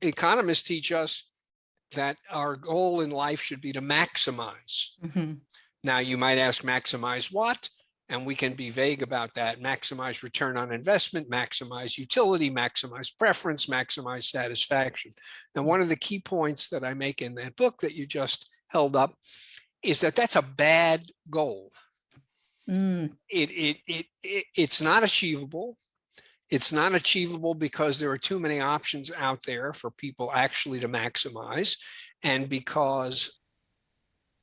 economists teach us that our goal in life should be to maximize. Mm-hmm. Now, you might ask, maximize what? And we can be vague about that. Maximize return on investment, maximize utility, maximize preference, maximize satisfaction. And one of the key points that I make in that book that you just held up is that that's a bad goal. It's not achievable. It's not achievable because there are too many options out there for people actually to maximize, and because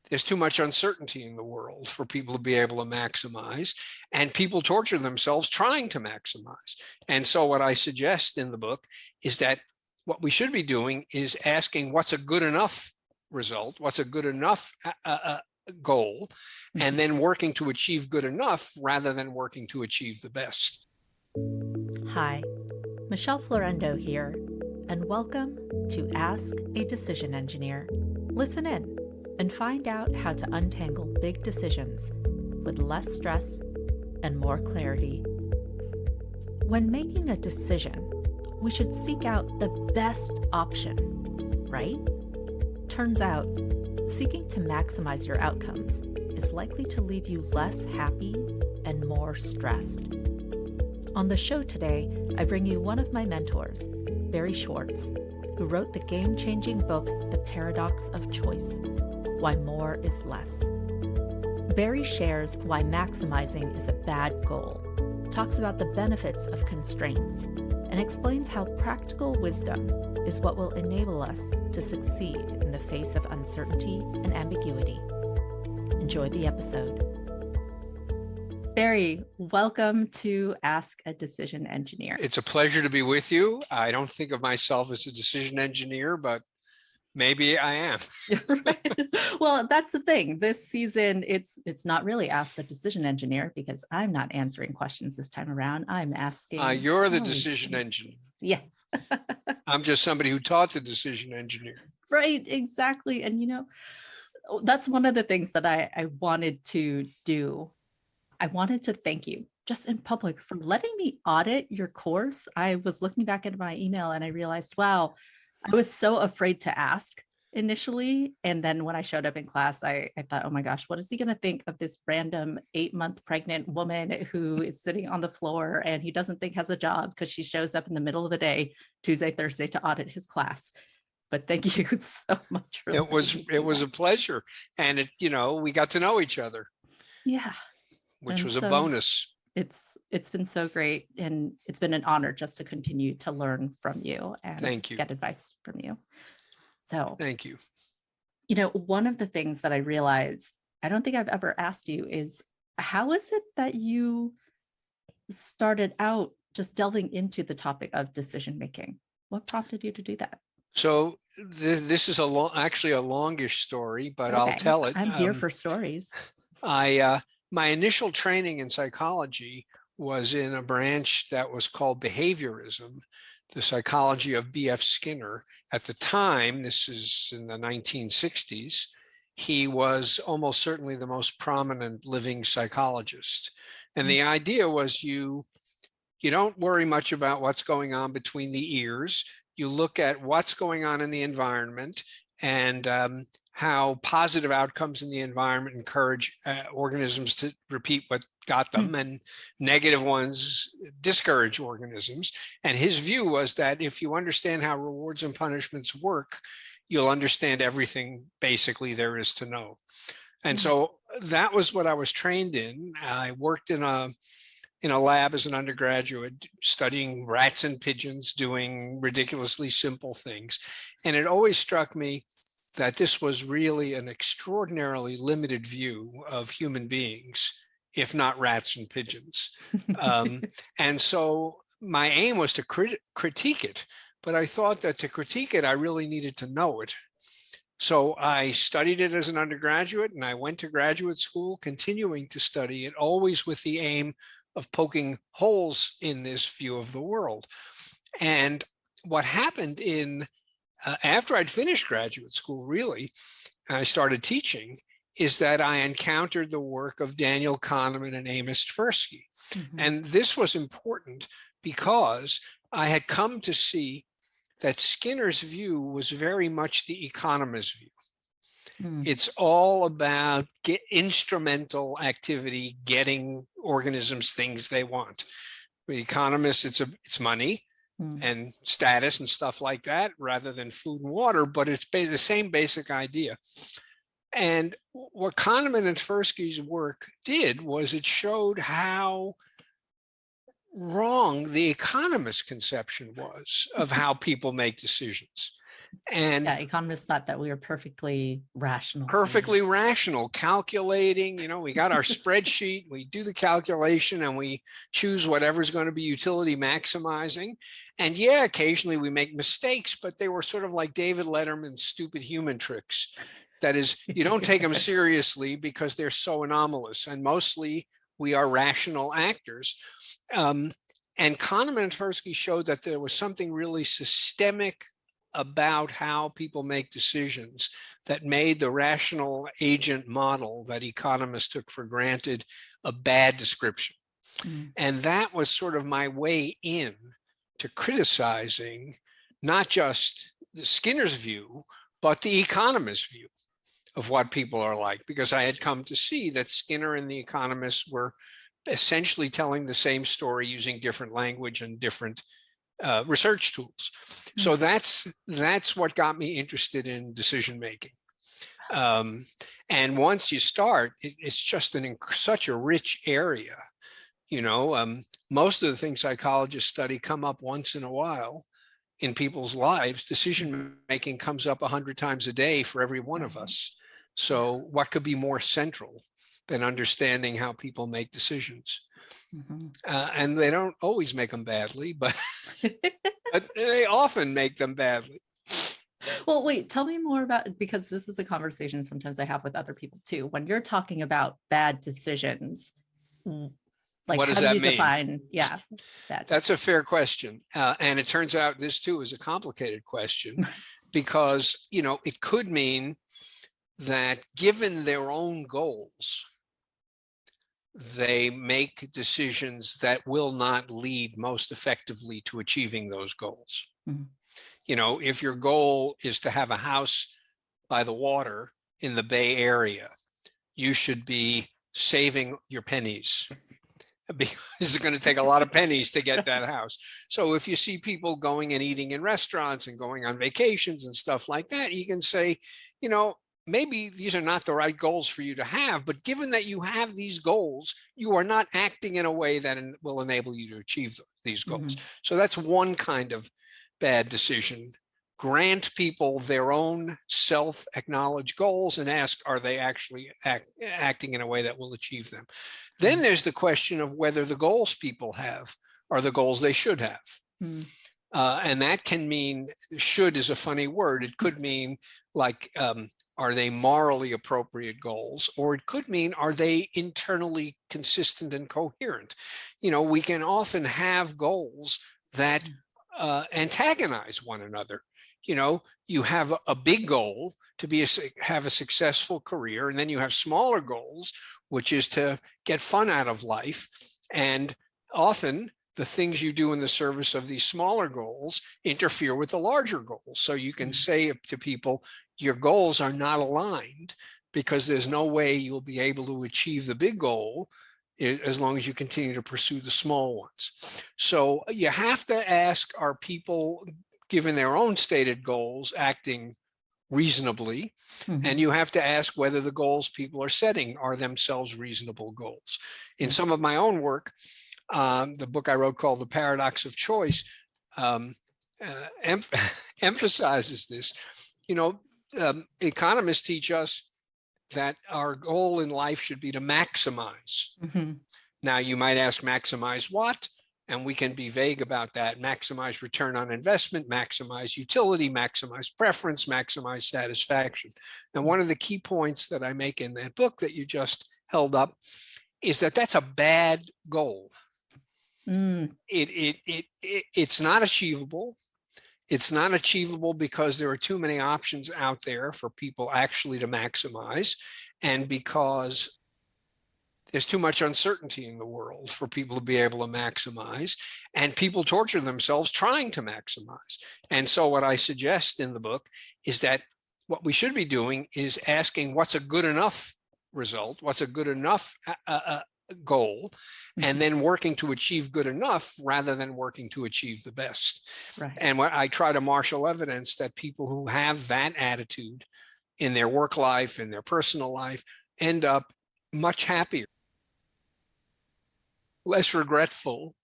there's too much uncertainty in the world for people to be able to maximize, and people torture themselves trying to maximize. And so what I suggest in the book is that what we should be doing is asking what's a good enough result, what's a good enough goal, and then working to achieve good enough rather than working to achieve the best. Hi, Michelle Florendo here, and welcome to Ask a Decision Engineer. Listen in and find out how to untangle big decisions with less stress and more clarity. When making a decision, we should seek out the best option, right? Turns out, seeking to maximize your outcomes is likely to leave you less happy and more stressed. On the show today, I bring you one of my mentors, Barry Schwartz, who wrote the game-changing book, The Paradox of Choice: Why More is Less. Barry shares why maximizing is a bad goal, talks about the benefits of constraints, and explains how practical wisdom is what will enable us to succeed in the face of uncertainty and ambiguity. Enjoy the episode. Barry, welcome to Ask a Decision Engineer. It's a pleasure to be with you. I don't think of myself as a decision engineer, but maybe I am. Right. Well, that's the thing. this season, it's not really Ask a Decision Engineer because I'm not answering questions this time around. I'm asking. You're the decision engineer. Yes. I'm just somebody who taught the decision engineer. Right, exactly. And that's one of the things that I wanted to do. I wanted to thank you just in public for letting me audit your course. I was looking back at my email and I realized, wow, I was so afraid to ask initially. And then when I showed up in class, I thought, oh my gosh, what is he going to think of this random 8-month pregnant woman who is sitting on the floor and he doesn't think has a job because she shows up in the middle of the day, Tuesday, Thursday, to audit his class. But thank you so much for it was a pleasure. And we got to know each other. Yeah. Which was a bonus. It's been so great. And it's been an honor just to continue to learn from you and thank you. Get advice from you. So thank you. One of the things that I realized, I don't think I've ever asked you, is how is it that you started out just delving into the topic of decision making? What prompted you to do that? So this is actually a longish story, but okay. I'll tell it. I'm here for stories. My initial training in psychology was in a branch that was called behaviorism, the psychology of B.F. Skinner. At the time, this is in the 1960s, he was almost certainly the most prominent living psychologist. And the idea was you don't worry much about what's going on between the ears. You look at what's going on in the environment and how positive outcomes in the environment encourage organisms to repeat what got them, and negative ones discourage organisms. And his view was that if you understand how rewards and punishments work, you'll understand everything basically there is to know. And so that was what I was trained in. I worked in a lab as an undergraduate, studying rats and pigeons, doing ridiculously simple things. And it always struck me that this was really an extraordinarily limited view of human beings, if not rats and pigeons. And so my aim was to critique it, but I thought that to critique it, I really needed to know it. So I studied it as an undergraduate, and I went to graduate school, continuing to study it, always with the aim of poking holes in this view of the world. And what happened after I'd finished graduate school, really, I started teaching, is that I encountered the work of Daniel Kahneman and Amos Tversky. And this was important because I had come to see that Skinner's view was very much the economist's view. Mm. It's all about instrumental activity, getting organisms things they want. The economists, it's money and status and stuff like that, rather than food and water, but it's the same basic idea. And what Kahneman and Tversky's work did was it showed how wrong the economist conception was of how people make decisions. And yeah, economists thought that we were perfectly rational. Calculating, we got our spreadsheet, we do the calculation and we choose whatever's going to be utility maximizing. And yeah, occasionally we make mistakes, but they were sort of like David Letterman's stupid human tricks. That is, you don't take them seriously because they're so anomalous, and mostly we are rational actors. And Kahneman and Tversky showed that there was something really systemic about how people make decisions that made the rational agent model that economists took for granted a bad description. And that was sort of my way in to criticizing not just the Skinner's view, but the economist's view of what people are like, because I had come to see that Skinner and the economists were essentially telling the same story using different language and different research tools. So that's what got me interested in decision making. And once you start, it's just such a rich area. Most of the things psychologists study come up once in a while in people's lives. Decision making comes up 100 times a day for every one of us. So what could be more central than understanding how people make decisions? And they don't always make them badly, but they often make them badly. Well, wait, tell me more about, because this is a conversation sometimes I have with other people too. When you're talking about bad decisions, like what does how that do you mean? define? Yeah, that's a fair question. And it turns out this too is a complicated question because, it could mean that given their own goals, they make decisions that will not lead most effectively to achieving those goals. If your goal is to have a house by the water in the Bay Area, you should be saving your pennies because it's going to take a lot of pennies to get that house. So if you see people going and eating in restaurants and going on vacations and stuff like that, you can say, maybe these are not the right goals for you to have, but given that you have these goals, you are not acting in a way that will enable you to achieve these goals. So that's one kind of bad decision. Grant people their own self-acknowledged goals and ask, are they actually acting in a way that will achieve them? Then there's the question of whether the goals people have are the goals they should have. And that can mean, should is a funny word. It could mean like, are they morally appropriate goals? Or it could mean, are they internally consistent and coherent? We can often have goals that antagonize one another. You have a big goal to have a successful career, and then you have smaller goals, which is to get fun out of life. And often the things you do in the service of these smaller goals interfere with the larger goals. So you can say to people, your goals are not aligned because there's no way you'll be able to achieve the big goal as long as you continue to pursue the small ones. So you have to ask, are people, given their own stated goals, acting reasonably? And you have to ask whether the goals people are setting are themselves reasonable goals. In some of my own work, the book I wrote called The Paradox of Choice emphasizes this. Economists teach us that our goal in life should be to maximize. Now, you might ask, maximize what? And we can be vague about that. Maximize return on investment, maximize utility, maximize preference, maximize satisfaction. And one of the key points that I make in that book that you just held up is that that's a bad goal. It's not achievable. It's not achievable because there are too many options out there for people actually to maximize, and because There's too much uncertainty in the world for people to be able to maximize, and people torture themselves trying to maximize. And so what I suggest in the book is that what we should be doing is asking what's a good enough result, what's a good enough goal, and then working to achieve good enough rather than working to achieve the best. Right. And what I try to marshal evidence that people who have that attitude in their work life, in their personal life, end up much happier, less regretful,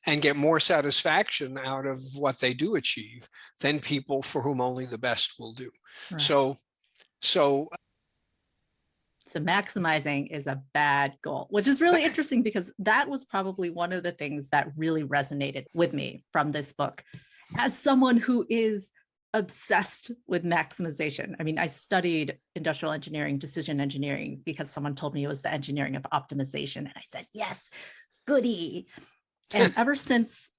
and get more satisfaction out of what they do achieve than people for whom only the best will do. Right. So maximizing is a bad goal, which is really interesting because that was probably one of the things that really resonated with me from this book. As someone who is obsessed with maximization. I mean, I studied industrial engineering, decision engineering, because someone told me it was the engineering of optimization. And I said, yes, goody. And ever since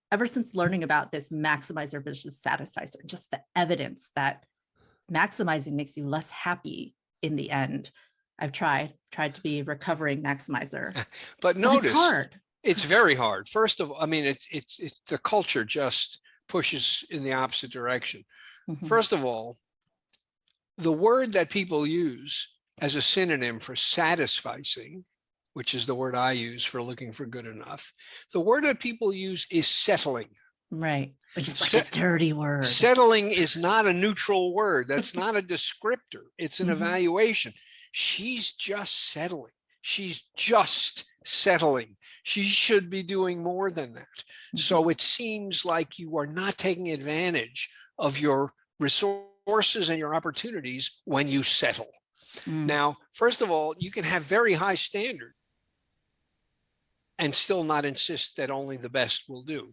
learning about this maximizer versus satisficer, just the evidence that maximizing makes you less happy in the end, I've tried to be a recovering maximizer. But notice, it's hard. It's very hard. First of all, I mean, it's the culture just pushes in the opposite direction. Mm-hmm. First of all, the word that people use as a synonym for satisficing, which is the word I use for looking for good enough, the word that people use is settling. Right, which is like a dirty word. Settling is not a neutral word. That's not a descriptor. It's an evaluation. She's just settling. She's just settling. She should be doing more than that. So it seems like you are not taking advantage of your resources and your opportunities when you settle. Now, first of all, you can have very high standards and still not insist that only the best will do.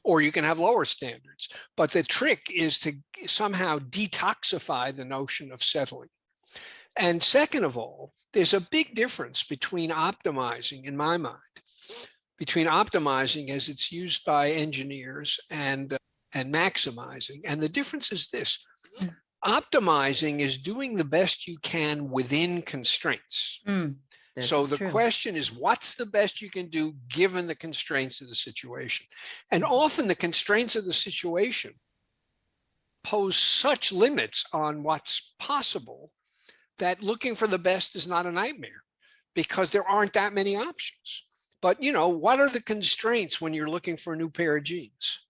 Or you can have lower standards. But the trick is to somehow detoxify the notion of settling. And second of all, there's a big difference between optimizing, in my mind, between optimizing as it's used by engineers and maximizing. And the difference is this. Optimizing is doing the best you can within constraints. So the question is, what's the best you can do given the constraints of the situation? And often the constraints of the situation pose such limits on what's possible that looking for the best is not a nightmare because there aren't that many options. But, you know, what are the constraints when you're looking for a new pair of jeans?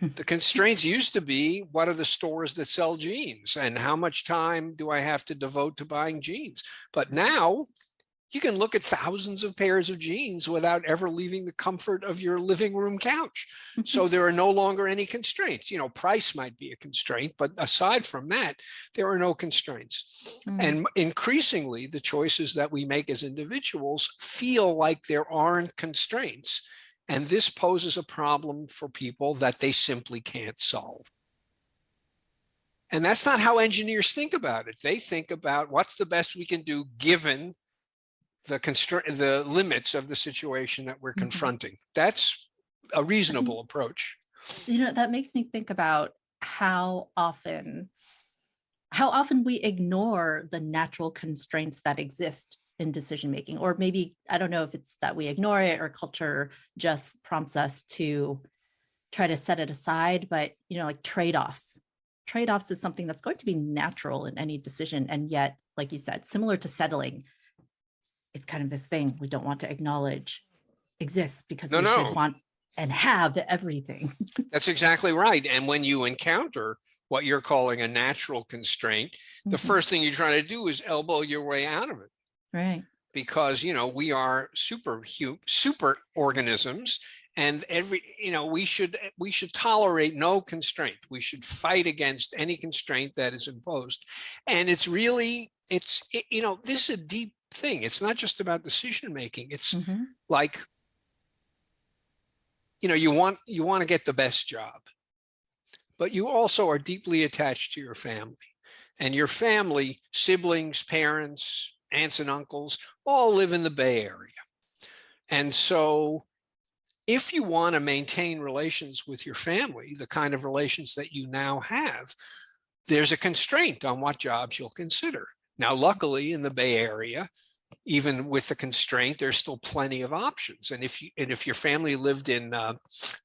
The constraints used to be, what are the stores that sell jeans and how much time do I have to devote to buying jeans? But now you can look at thousands of pairs of jeans without ever leaving the comfort of your living room couch. So there are no longer any constraints. You know, price might be a constraint, but aside from that, there are no constraints. And increasingly, the choices that we make as individuals feel like there aren't constraints. And this poses a problem for people that they simply can't solve. And that's not how engineers think about it. They think about what's the best we can do given the limits of the situation that we're confronting. That's a reasonable approach. You know, that makes me think about how often we ignore the natural constraints that exist in decision making, or maybe, I don't know if it's that we ignore it or culture just prompts us to try to set it aside, but, you know, like trade-offs is something that's going to be natural in any decision. And yet, like you said, similar to settling, it's kind of this thing we don't want to acknowledge exists because we should want and have everything. That's exactly right. And when you encounter what you're calling a natural constraint, the first thing you're trying to do is elbow your way out of it. Right. Because, you know, we are super organisms, and we should tolerate no constraint. We should fight against any constraint that is imposed. And this is a deep thing. It's not just about decision making. It's like, you know, you want to get the best job, but you also are deeply attached to your family, and your family, siblings, parents, aunts and uncles, all live in the Bay Area. And so if you want to maintain relations with your family, the kind of relations that you now have, there's a constraint on what jobs you'll consider. Now, luckily in the Bay Area, even with the constraint, there's still plenty of options. And if your family lived in a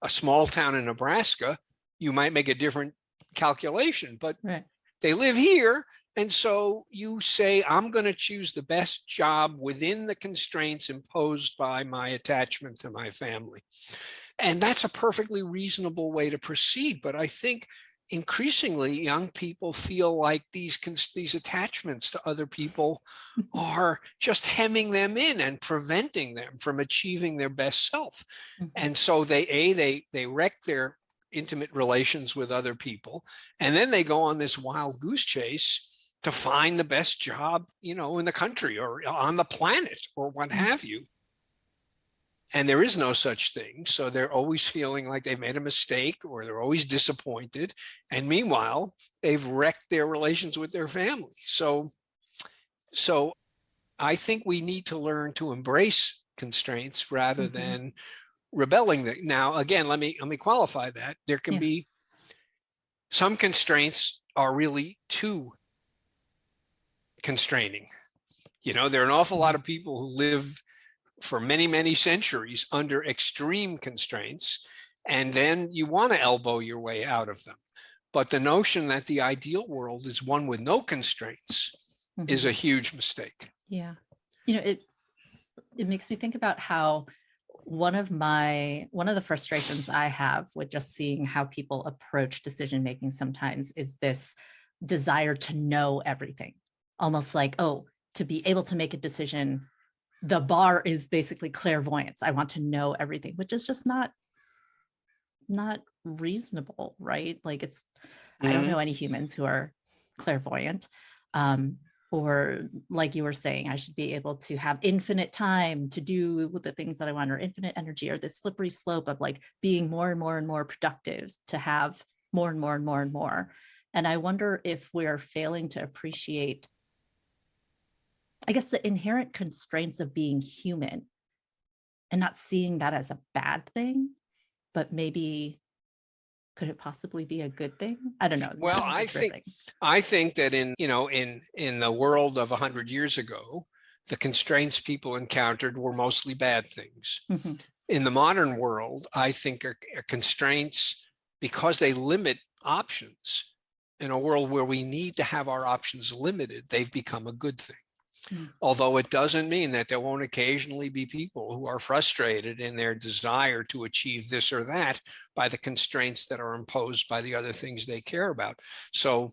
small town in Nebraska, you might make a different calculation, but Right. they live here. And so you say, I'm going to choose the best job within the constraints imposed by my attachment to my family. And that's a perfectly reasonable way to proceed. But I think increasingly young people feel like these attachments to other people are just hemming them in and preventing them from achieving their best self. Mhm. And so they wreck their intimate relations with other people, and then they go on this wild goose chase to find the best job, in the country or on the planet or what have you. And there is no such thing. So they're always feeling like they've made a mistake, or they're always disappointed. And meanwhile, they've wrecked their relations with their family. So I think we need to learn to embrace constraints rather than rebelling. Now, again, let me qualify that. There can be some constraints are really too constraining. There are an awful lot of people who live for many, many centuries under extreme constraints, and then you want to elbow your way out of them. But the notion that the ideal world is one with no constraints is a huge mistake. Yeah. It makes me think about how one of the frustrations I have with just seeing how people approach decision making sometimes is this desire to know everything, almost like, to be able to make a decision, the bar is basically clairvoyance. I want to know everything, which is just not reasonable, right? Like I don't know any humans who are clairvoyant. Or like you were saying, I should be able to have infinite time to do the things that I want, or infinite energy, or this slippery slope of like being more and more and more productive to have more and more and more and more. And I wonder if we're failing to appreciate, I guess, the inherent constraints of being human and not seeing that as a bad thing, but maybe could it possibly be a good thing? I don't know. Well, I think that in the world of 100 years ago, the constraints people encountered were mostly bad things. In the modern world, I think are constraints, because they limit options. In a world where we need to have our options limited, they've become a good thing. Although it doesn't mean that there won't occasionally be people who are frustrated in their desire to achieve this or that by the constraints that are imposed by the other things they care about. So,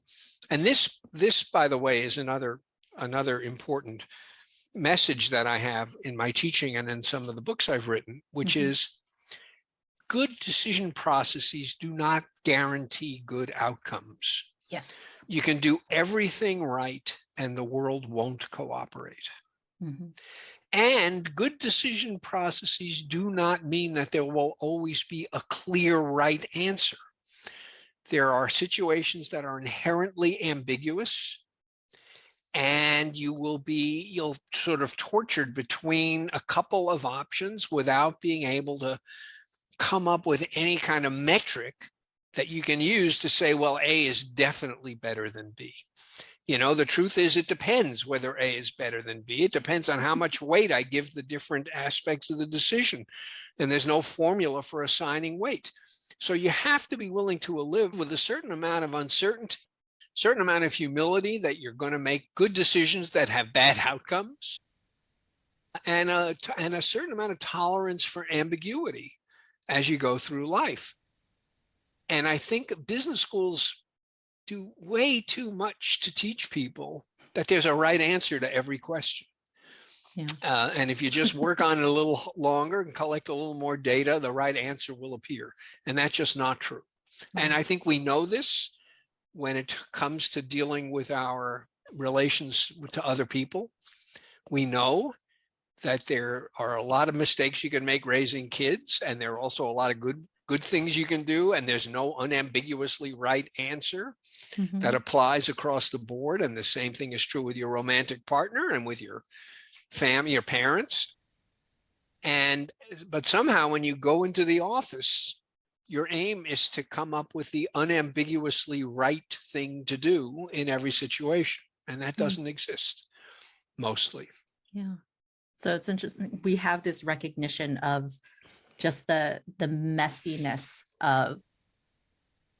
and this, by the way, is another important message that I have in my teaching and in some of the books I've written, which is good decision processes do not guarantee good outcomes. Yes. You can do everything right and the world won't cooperate. And good decision processes do not mean that there will always be a clear right answer. There are situations that are inherently ambiguous, and you'll sort of tortured between a couple of options without being able to come up with any kind of metric that you can use to say, well, A is definitely better than B. The truth is, it depends whether A is better than B. It depends on how much weight I give the different aspects of the decision. And there's no formula for assigning weight. So you have to be willing to live with a certain amount of uncertainty, certain amount of humility that you're going to make good decisions that have bad outcomes, and a certain amount of tolerance for ambiguity as you go through life. And I think business schools do way too much to teach people that there's a right answer to every question. And if you just work on it a little longer and collect a little more data, the right answer will appear. And that's just not true. And I think we know this when it comes to dealing with our relations to other people. We know that there are a lot of mistakes you can make raising kids, and there are also a lot of good things you can do, and there's no unambiguously right answer that applies across the board. And the same thing is true with your romantic partner and with your family, your parents. But somehow when you go into the office, your aim is to come up with the unambiguously right thing to do in every situation. And that doesn't exist mostly. Yeah. So it's interesting. We have this recognition of just the messiness of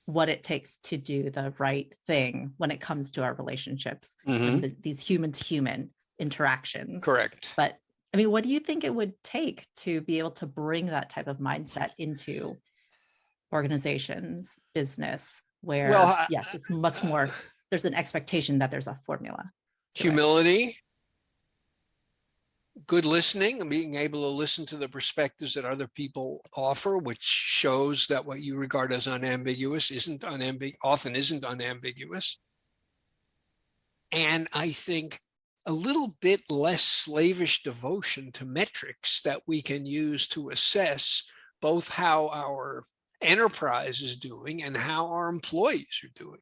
what it takes to do the right thing when it comes to our relationships, sort of these human to human interactions. Correct. But I mean, what do you think it would take to be able to bring that type of mindset into organizations, business, where, Well, yes, it's much more, there's an expectation that there's a formula. Humility, good listening, and being able to listen to the perspectives that other people offer, which shows that what you regard as unambiguous often isn't unambiguous. And I think a little bit less slavish devotion to metrics that we can use to assess both how our enterprise is doing and how our employees are doing.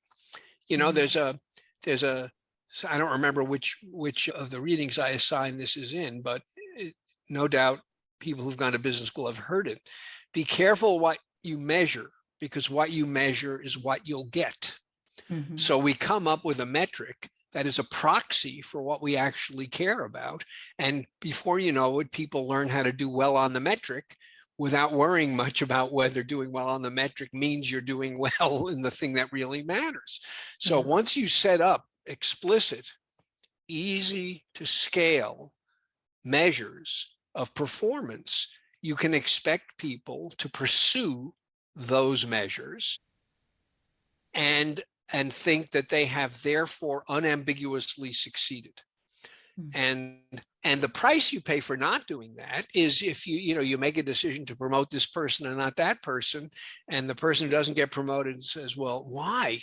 You know, there's a I don't remember which of the readings I assigned this is in, but no doubt people who've gone to business school have heard it. Be careful what you measure, because what you measure is what you'll get. So we come up with a metric that is a proxy for what we actually care about. And before you know it, people learn how to do well on the metric without worrying much about whether doing well on the metric means you're doing well in the thing that really matters. So once you set up explicit, easy to scale measures of performance, you can expect people to pursue those measures and think that they have therefore unambiguously succeeded. And the price you pay for not doing that is if you make a decision to promote this person and not that person, and the person who doesn't get promoted says, well, why?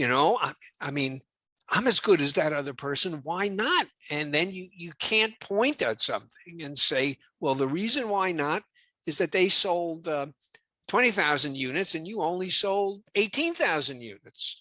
I mean, I'm as good as that other person. Why not? And then you can't point at something and say, well, the reason why not is that they sold 20,000 units and you only sold 18,000 units.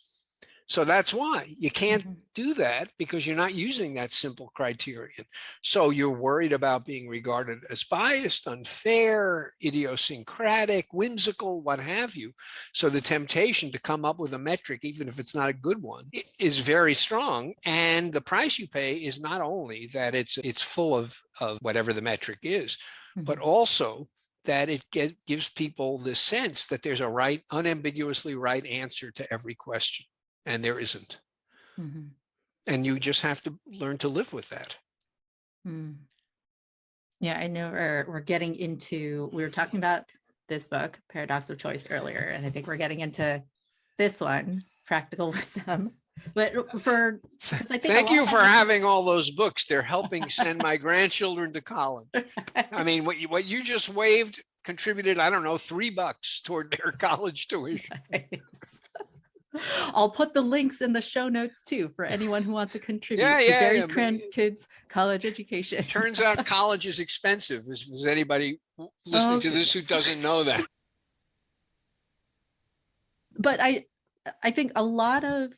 So that's why you can't do that, because you're not using that simple criterion. So you're worried about being regarded as biased, unfair, idiosyncratic, whimsical, what have you. So the temptation to come up with a metric, even if it's not a good one, is very strong. And the price you pay is not only that it's full of whatever the metric is, but also that it gives people the sense that there's a unambiguously right answer to every question. And there isn't. And you just have to learn to live with that. Yeah, I know we're getting into, we were talking about this book, Paradox of Choice, earlier, and I think we're getting into this one, Practical Wisdom. But thank you for having all those books. They're helping send my grandchildren to college. I mean, what you just waved contributed, I don't know, $3 toward their college tuition. I'll put the links in the show notes too for anyone who wants to contribute to Barry's grandkids' college education. Turns out college is expensive. Is anybody listening to this who doesn't know that? But I think a lot of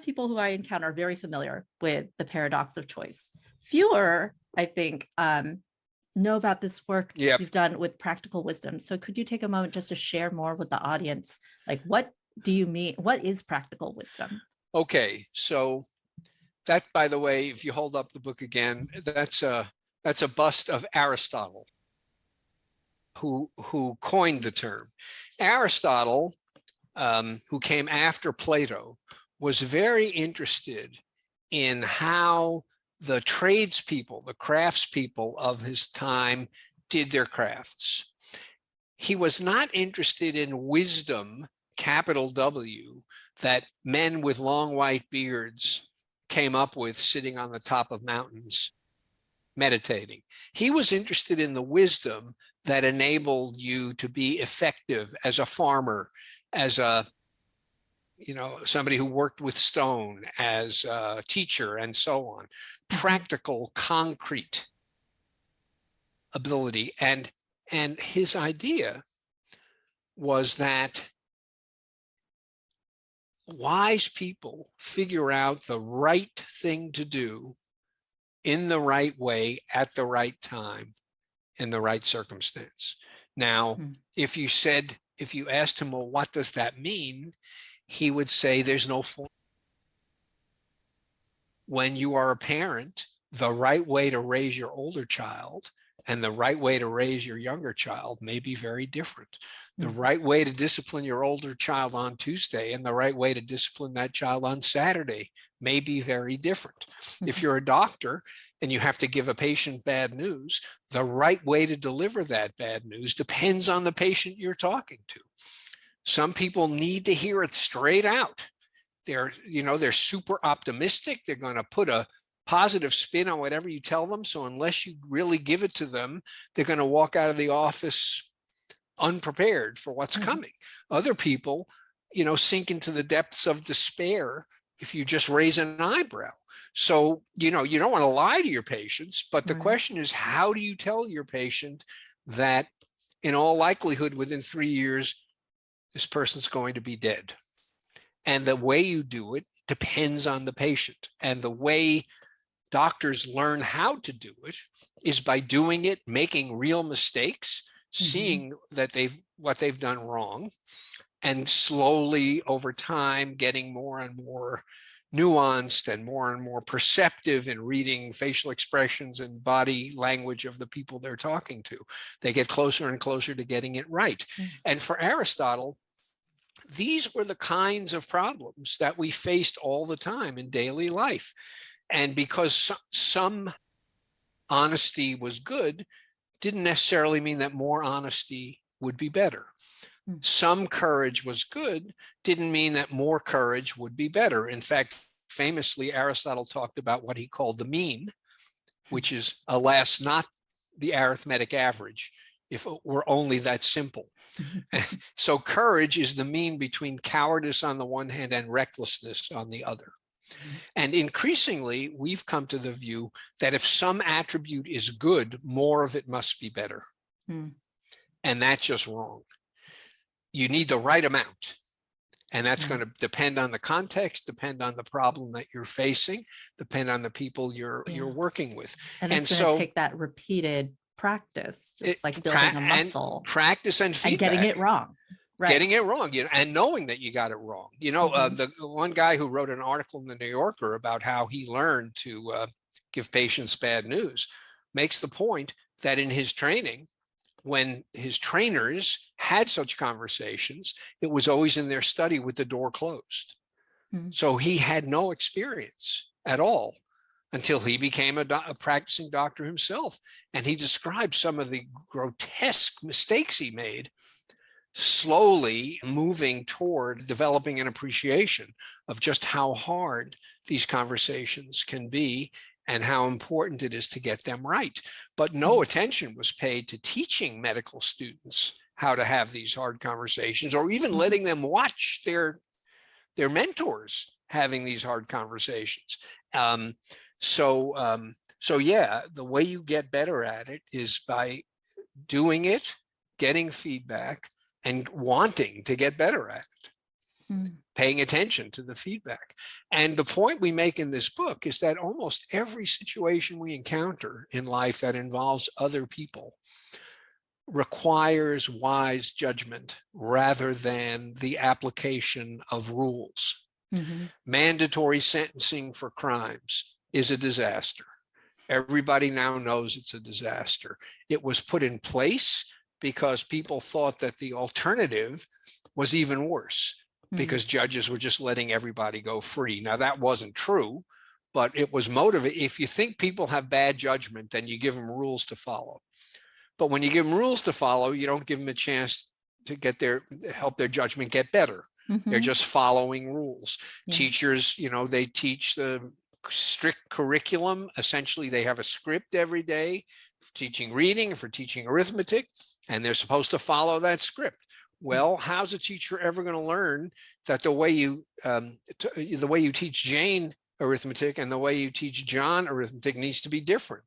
people who I encounter are very familiar with the paradox of choice. Fewer, I think, know about this work you've done with Practical Wisdom. So could you take a moment just to share more with the audience? Like, what do you mean? What is practical wisdom? Okay, so that, by the way, if you hold up the book again, that's a bust of Aristotle, who coined the term. Aristotle, who came after Plato, was very interested in how the tradespeople, the craftspeople of his time did their crafts. He was not interested in wisdom, capital W, that men with long white beards came up with sitting on the top of mountains meditating. He was interested in the wisdom that enabled you to be effective as a farmer, as somebody who worked with stone, as a teacher, and so on. Practical, concrete ability. And his idea was that wise people figure out the right thing to do in the right way at the right time in the right circumstance. Now, if you asked him, well, what does that mean? He would say there's no form. When you are a parent, the right way to raise your older child and the right way to raise your younger child may be very different. The right way to discipline your older child on Tuesday and the right way to discipline that child on Saturday may be very different. If you're a doctor and you have to give a patient bad news, the right way to deliver that bad news depends on the patient you're talking to. Some people need to hear it straight out. They're super optimistic. They're going to put a positive spin on whatever you tell them. So unless you really give it to them, they're going to walk out of the office unprepared for what's coming. Other people, sink into the depths of despair if you just raise an eyebrow. So, you don't want to lie to your patients, but the question is, how do you tell your patient that in all likelihood, within 3 years, this person's going to be dead? And the way you do it depends on the patient. And the way doctors learn how to do it is by doing it, making real mistakes, seeing that what they've done wrong, and slowly over time getting more and more nuanced and more perceptive in reading facial expressions and body language of the people they're talking to. They get closer and closer to getting it right. And for Aristotle, these were the kinds of problems that we faced all the time in daily life. And because some honesty was good, didn't necessarily mean that more honesty would be better. Some courage was good, didn't mean that more courage would be better. In fact, famously, Aristotle talked about what he called the mean, which is, alas, not the arithmetic average, if it were only that simple. So courage is the mean between cowardice on the one hand and recklessness on the other. And increasingly, we've come to the view that if some attribute is good, more of it must be better. And that's just wrong. You need the right amount. And that's going to depend on the context, depend on the problem that you're facing, depend on the people you're working with. And it's going to take that repeated practice, just like building a muscle. Practice and feedback. And getting it wrong. Right. Getting it wrong, and knowing that you got it wrong. The one guy who wrote an article in the New Yorker about how he learned to give patients bad news makes the point that in his training, when his trainers had such conversations, it was always in their study with the door closed. So he had no experience at all until he became a practicing doctor himself. And he described some of the grotesque mistakes he made, slowly moving toward developing an appreciation of just how hard these conversations can be and how important it is to get them right. But no attention was paid to teaching medical students how to have these hard conversations, or even letting them watch their mentors having these hard conversations. So yeah, the way you get better at it is by doing it, getting feedback, and wanting to get better at it, paying attention to the feedback. And the point we make in this book is that almost every situation we encounter in life that involves other people requires wise judgment rather than the application of rules. Mandatory sentencing for crimes is a disaster. Everybody now knows it's a disaster. It was put in place because people thought that the alternative was even worse, because judges were just letting everybody go free. Now, that wasn't true, but it was motivated. If you think people have bad judgment, then you give them rules to follow. But when you give them rules to follow, you don't give them a chance to help their judgment get better. They're just following rules. Teachers, they teach the strict curriculum. Essentially, they have a script every day for teaching reading and for teaching arithmetic, and they're supposed to follow that script. Well, how's a teacher ever going to learn that the way you teach Jane arithmetic and the way you teach John arithmetic needs to be different?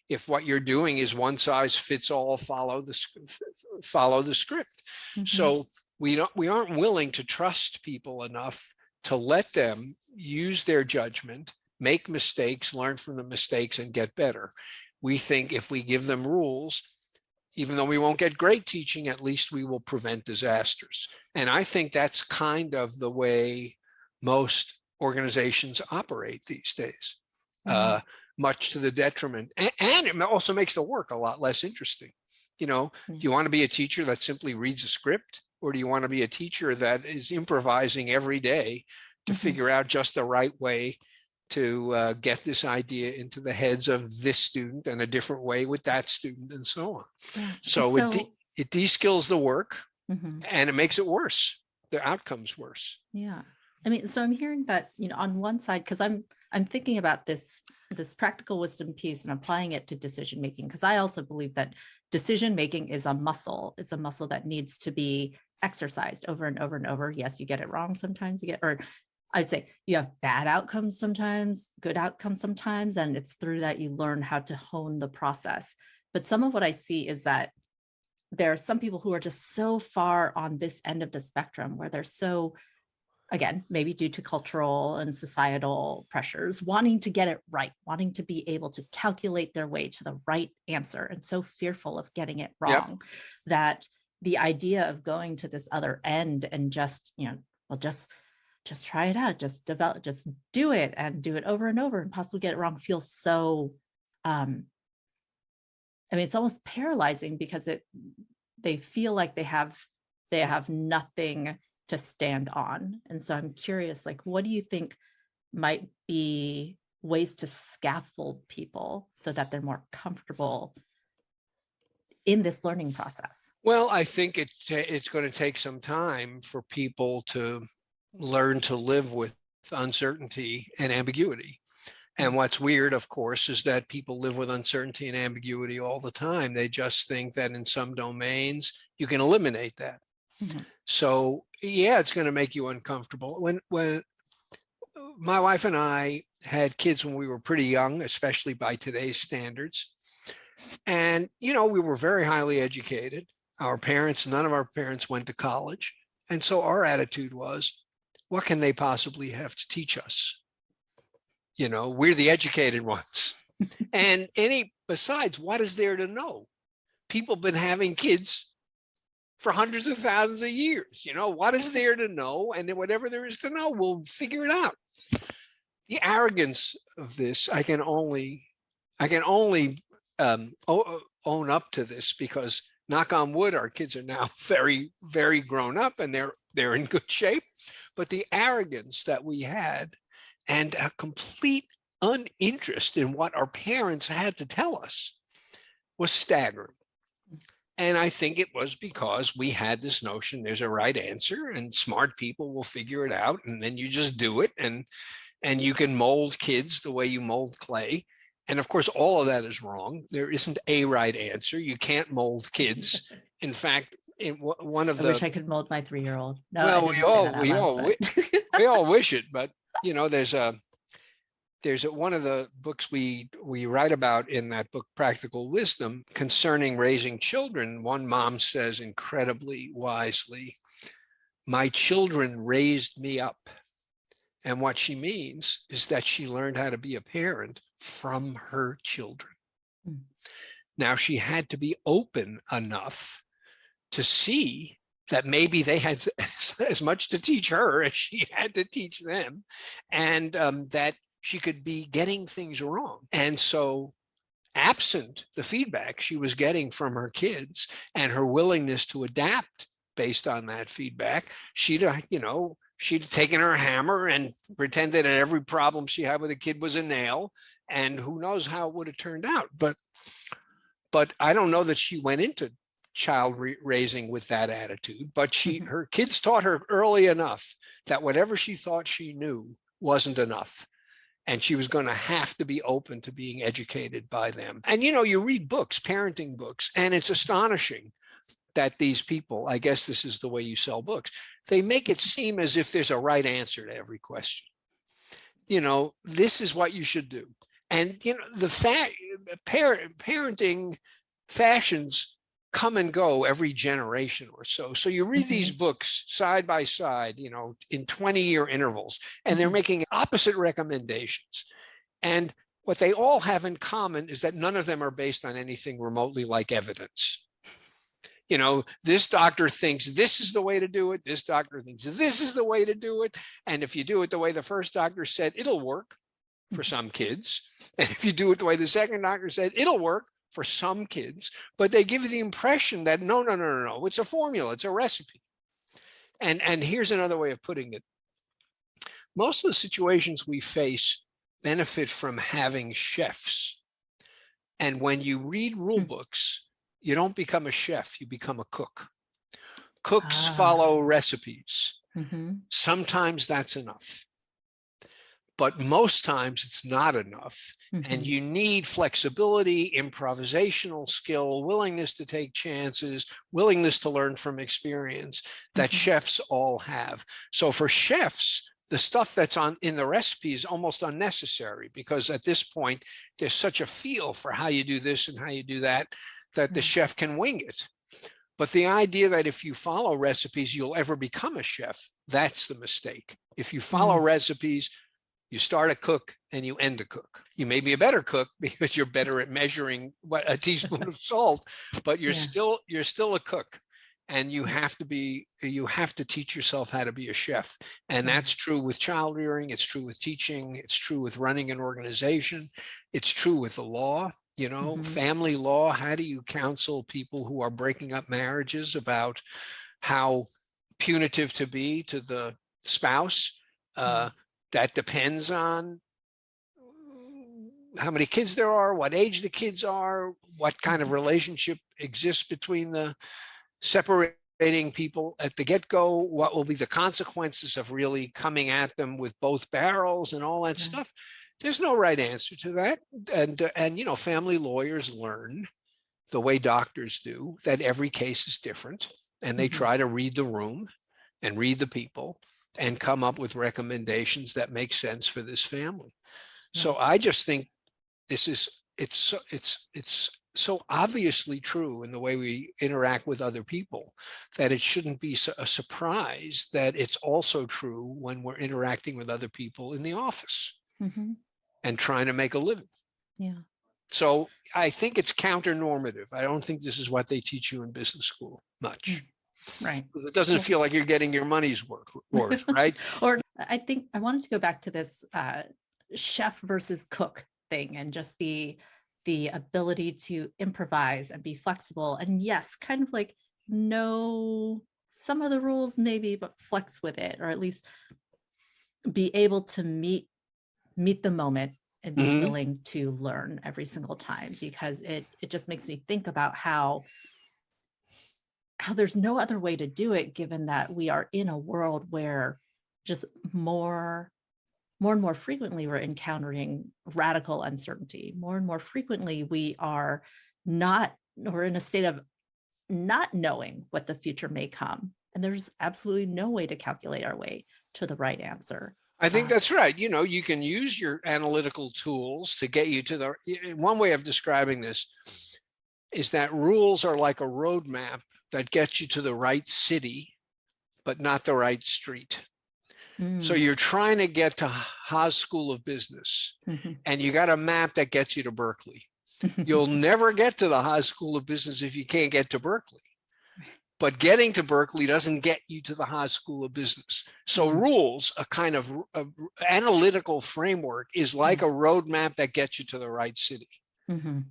If what you're doing is one size fits all, follow the script. So we aren't willing to trust people enough to let them use their judgment, make mistakes, learn from the mistakes, and get better. We think if we give them rules, even though we won't get great teaching, at least we will prevent disasters. And I think that's kind of the way most organizations operate these days. much to the detriment. And it also makes the work a lot less interesting. Do you want to be a teacher that simply reads a script, or do you want to be a teacher that is improvising every day to figure out just the right way to get this idea into the heads of this student and a different way with that student and so on? Yeah. So it de-skills the work and it makes it worse. The outcome's worse. Yeah. I mean, so I'm hearing that, on one side, because I'm thinking about this practical wisdom piece and applying it to decision making, because I also believe that decision making is a muscle. It's a muscle that needs to be exercised over and over and over. Yes, you get it wrong sometimes, or I'd say you have bad outcomes sometimes, good outcomes sometimes, and it's through that you learn how to hone the process. But some of what I see is that there are some people who are just so far on this end of the spectrum where they're so, again, maybe due to cultural and societal pressures, wanting to get it right, wanting to be able to calculate their way to the right answer, and so fearful of getting it wrong, that the idea of going to this other end and just, just try it out, just do it and do it over and over and possibly get it wrong feels so, it's almost paralyzing, because they feel like they have nothing to stand on. And so I'm curious, what do you think might be ways to scaffold people so that they're more comfortable in this learning process? Well, I think it's going to take some time for people to learn to live with uncertainty and ambiguity. And what's weird, of course, is that people live with uncertainty and ambiguity all the time. They just think that in some domains, you can eliminate that. So, yeah, it's going to make you uncomfortable. When my wife and I had kids when we were pretty young, especially by today's standards, and, we were very highly educated. None of our parents went to college. And so our attitude was, what can they possibly have to teach us? We're the educated ones. And besides, what is there to know? People have been having kids for hundreds of thousands of years. What is there to know? And then whatever there is to know, we'll figure it out. The arrogance of this, I can only own up to this, because knock on wood, our kids are now very, very grown up and they're in good shape. But the arrogance that we had, and a complete uninterest in what our parents had to tell us, was staggering. And I think it was because we had this notion there's a right answer and smart people will figure it out, and then you just do it, and you can mold kids the way you mold clay. And of course, all of that is wrong. There isn't a right answer. You can't mold kids. In fact, in one of I wish I could mold my 3-year-old. No, well, we all wish it, but there's one of the books we write about in that book, Practical Wisdom, concerning raising children. One mom says incredibly wisely, "My children raised me up." And what she means is that she learned how to be a parent from her children. Now, she had to be open enough to see that maybe they had as much to teach her as she had to teach them, and that she could be getting things wrong. And so, absent the feedback she was getting from her kids and her willingness to adapt based on that feedback, she'd taken her hammer and pretended that every problem she had with a kid was a nail, and who knows how it would have turned out. But I don't know that she went into child raising with that attitude, but her kids taught her early enough that whatever she thought she knew wasn't enough. And she was going to have to be open to being educated by them. And, you read books, parenting books, and it's astonishing that these people, I guess this is the way you sell books, they make it seem as if there's a right answer to every question. This is what you should do. And, the parenting fashions come and go every generation or so. So you read these books side by side, in 20-year intervals, and they're making opposite recommendations. And what they all have in common is that none of them are based on anything remotely like evidence. This doctor thinks this is the way to do it. This doctor thinks this is the way to do it. And if you do it the way the first doctor said, it'll work. for some kids. And if you do it the way the second doctor said, it'll work for some kids. But they give you the impression that no, it's a formula, it's a recipe. And here's another way of putting it. Most of the situations we face benefit from having chefs. And when you read rule books, you don't become a chef, you become a cook. Cooks follow recipes. Sometimes that's enough. But most times it's not enough. And you need flexibility, improvisational skill, willingness to take chances, willingness to learn from experience that chefs all have. So for chefs, the stuff that's in the recipe is almost unnecessary, because at this point, there's such a feel for how you do this and how you do that, that the chef can wing it. But the idea that if you follow recipes, you'll ever become a chef, that's the mistake. If you follow recipes, you start a cook and you end a cook. You may be a better cook because you're better at measuring a teaspoon of salt, but you're still a cook. And you have to teach yourself how to be a chef. And that's true with child rearing. It's true with teaching. It's true with running an organization. It's true with the law, family law. How do you counsel people who are breaking up marriages about how punitive to be to the spouse? That depends on how many kids there are, what age the kids are, what kind of relationship exists between the separating people at the get-go, what will be the consequences of really coming at them with both barrels and all that stuff. There's no right answer to that. And family lawyers learn the way doctors do that every case is different, and they try to read the room and read the people and come up with recommendations that make sense for this family. So I just think it's so obviously true in the way we interact with other people that it shouldn't be a surprise that it's also true when we're interacting with other people in the office and trying to make a living. So I think it's counter-normative. I don't think this is what they teach you in business school much. Right. It doesn't feel like you're getting your money's worth, right? Or I think I wanted to go back to this chef versus cook thing, and just the ability to improvise and be flexible. And yes, kind of like know some of the rules maybe, but flex with it, or at least be able to meet the moment and be willing to learn every single time, because it just makes me think about how there's no other way to do it, given that we are in a world where just more and more frequently we're encountering radical uncertainty. More and more frequently we're in a state of not knowing what the future may come. And there's absolutely no way to calculate our way to the right answer. I think that's right. You can use your analytical tools to get you to one way of describing this is that rules are like a roadmap that gets you to the right city, but not the right street. So you're trying to get to Haas School of Business, and you got a map that gets you to Berkeley. You'll never get to the Haas School of Business if you can't get to Berkeley. But getting to Berkeley doesn't get you to the Haas School of Business. So rules, a kind of analytical framework, is like a roadmap that gets you to the right city.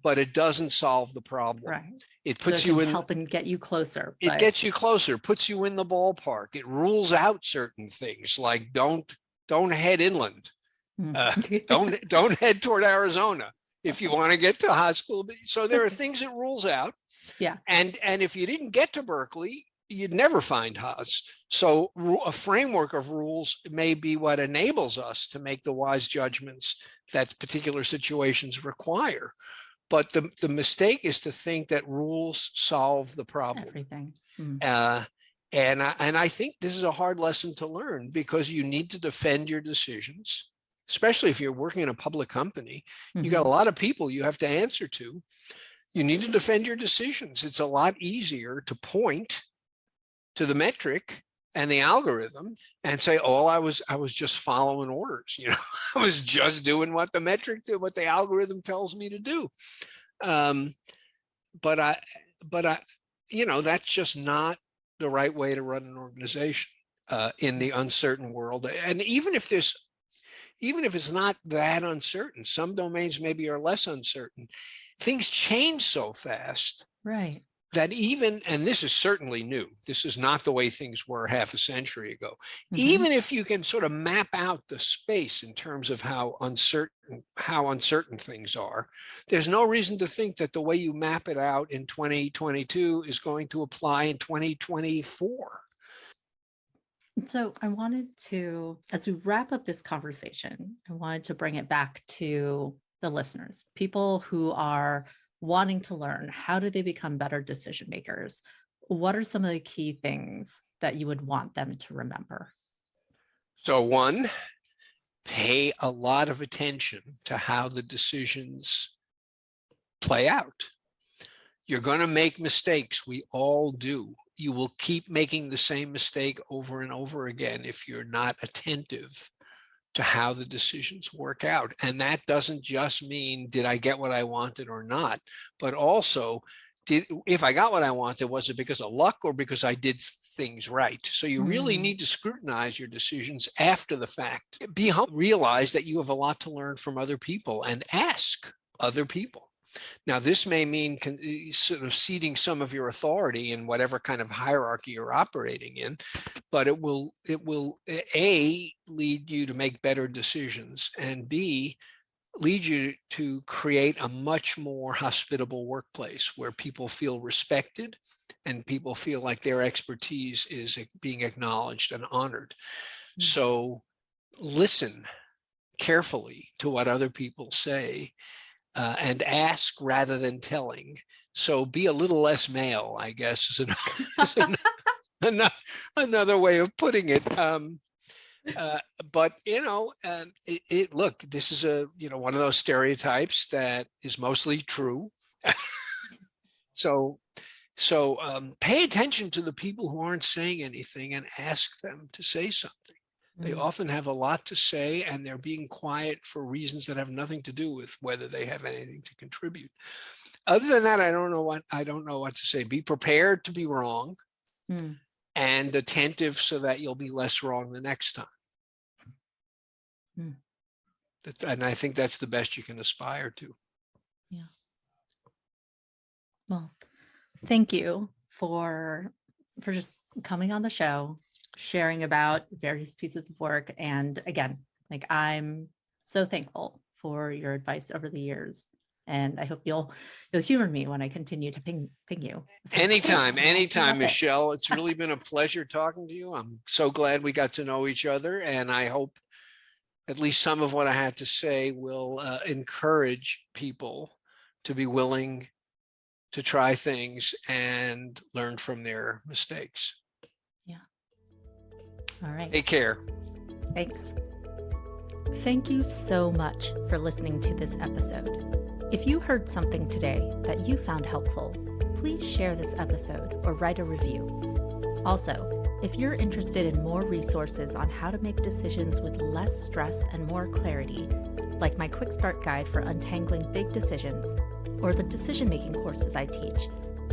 But it doesn't solve the problem. Right. It puts you in, help and get you closer. It gets you closer, puts you in the ballpark. It rules out certain things like don't head inland. Don't head toward Arizona if you want to get to high school. So there are things it rules out. Yeah. And if you didn't get to Berkeley, you'd never find Haas. So a framework of rules may be what enables us to make the wise judgments that particular situations require. But the mistake is to think that rules solve the problem. Everything. And I think this is a hard lesson to learn, because you need to defend your decisions, especially if you're working in a public company. You got a lot of people you have to answer to. You need to defend your decisions. It's a lot easier to point to the metric and the algorithm and say, oh, I was just following orders. I was just doing what the metric did, what the algorithm tells me to do. But I, that's just not the right way to run an organization in the uncertain world. And even if there's, even if it's not that uncertain, some domains maybe are less uncertain. Things change so fast. Right. That even, and this is certainly new, this is not the way things were half a century ago. Mm-hmm. Even if you can sort of map out the space in terms of how uncertain things are, there's no reason to think that the way you map it out in 2022 is going to apply in 2024. So I wanted to, as we wrap up this conversation, I wanted to bring it back to the listeners, people who are wanting to learn, how do they become better decision makers? What are some of the key things that you would want them to remember? So one, pay a lot of attention to how the decisions play out. You're going to make mistakes. We all do. You will keep making the same mistake over and over again if you're not attentive to how the decisions work out. And that doesn't just mean, did I get what I wanted or not, but also, if I got what I wanted, was it because of luck or because I did things right? So you really need to scrutinize your decisions after the fact. Be humble, realize that you have a lot to learn from other people and ask other people. Now, this may mean sort of ceding some of your authority in whatever kind of hierarchy you're operating in, but it will A, lead you to make better decisions, and B, lead you to create a much more hospitable workplace where people feel respected and people feel like their expertise is being acknowledged and honored. So listen carefully to what other people say. And ask rather than telling. So be a little less male, I guess, is another way of putting it. But look, this is one of those stereotypes that is mostly true. So pay attention to the people who aren't saying anything and ask them to say something. They often have a lot to say, and they're being quiet for reasons that have nothing to do with whether they have anything to contribute. Other than that, I don't know what to say. Be prepared to be wrong and attentive so that you'll be less wrong the next time. And I think that's the best you can aspire to. Yeah. Well, thank you for just coming on the show, sharing about various pieces of work. And again, I'm so thankful for your advice over the years. And I hope you'll humor me when I continue to ping you. Anytime, Michelle. It's really been a pleasure talking to you. I'm so glad we got to know each other. And I hope at least some of what I had to say will encourage people to be willing to try things and learn from their mistakes. Yeah. All right. Take care. Thanks. Thank you so much for listening to this episode. If you heard something today that you found helpful, please share this episode or write a review. Also, if you're interested in more resources on how to make decisions with less stress and more clarity, like my quick start guide for untangling big decisions or the decision-making courses I teach,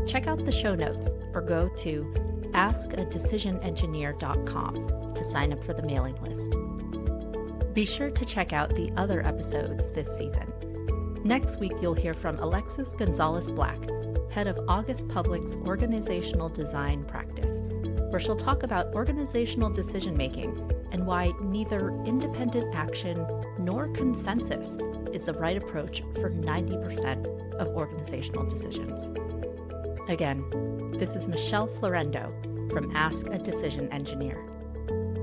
check out the show notes or go to askadecisionengineer.com to sign up for the mailing list. Be sure to check out the other episodes this season. Next week, you'll hear from Alexis Gonzalez-Black, head of August Public's Organizational Design Practice, where she'll talk about organizational decision-making and why neither independent action nor consensus is the right approach for 90% of organizational decisions. Again, this is Michelle Florendo from Ask a Decision Engineer.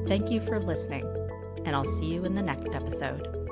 Thank you for listening, and I'll see you in the next episode.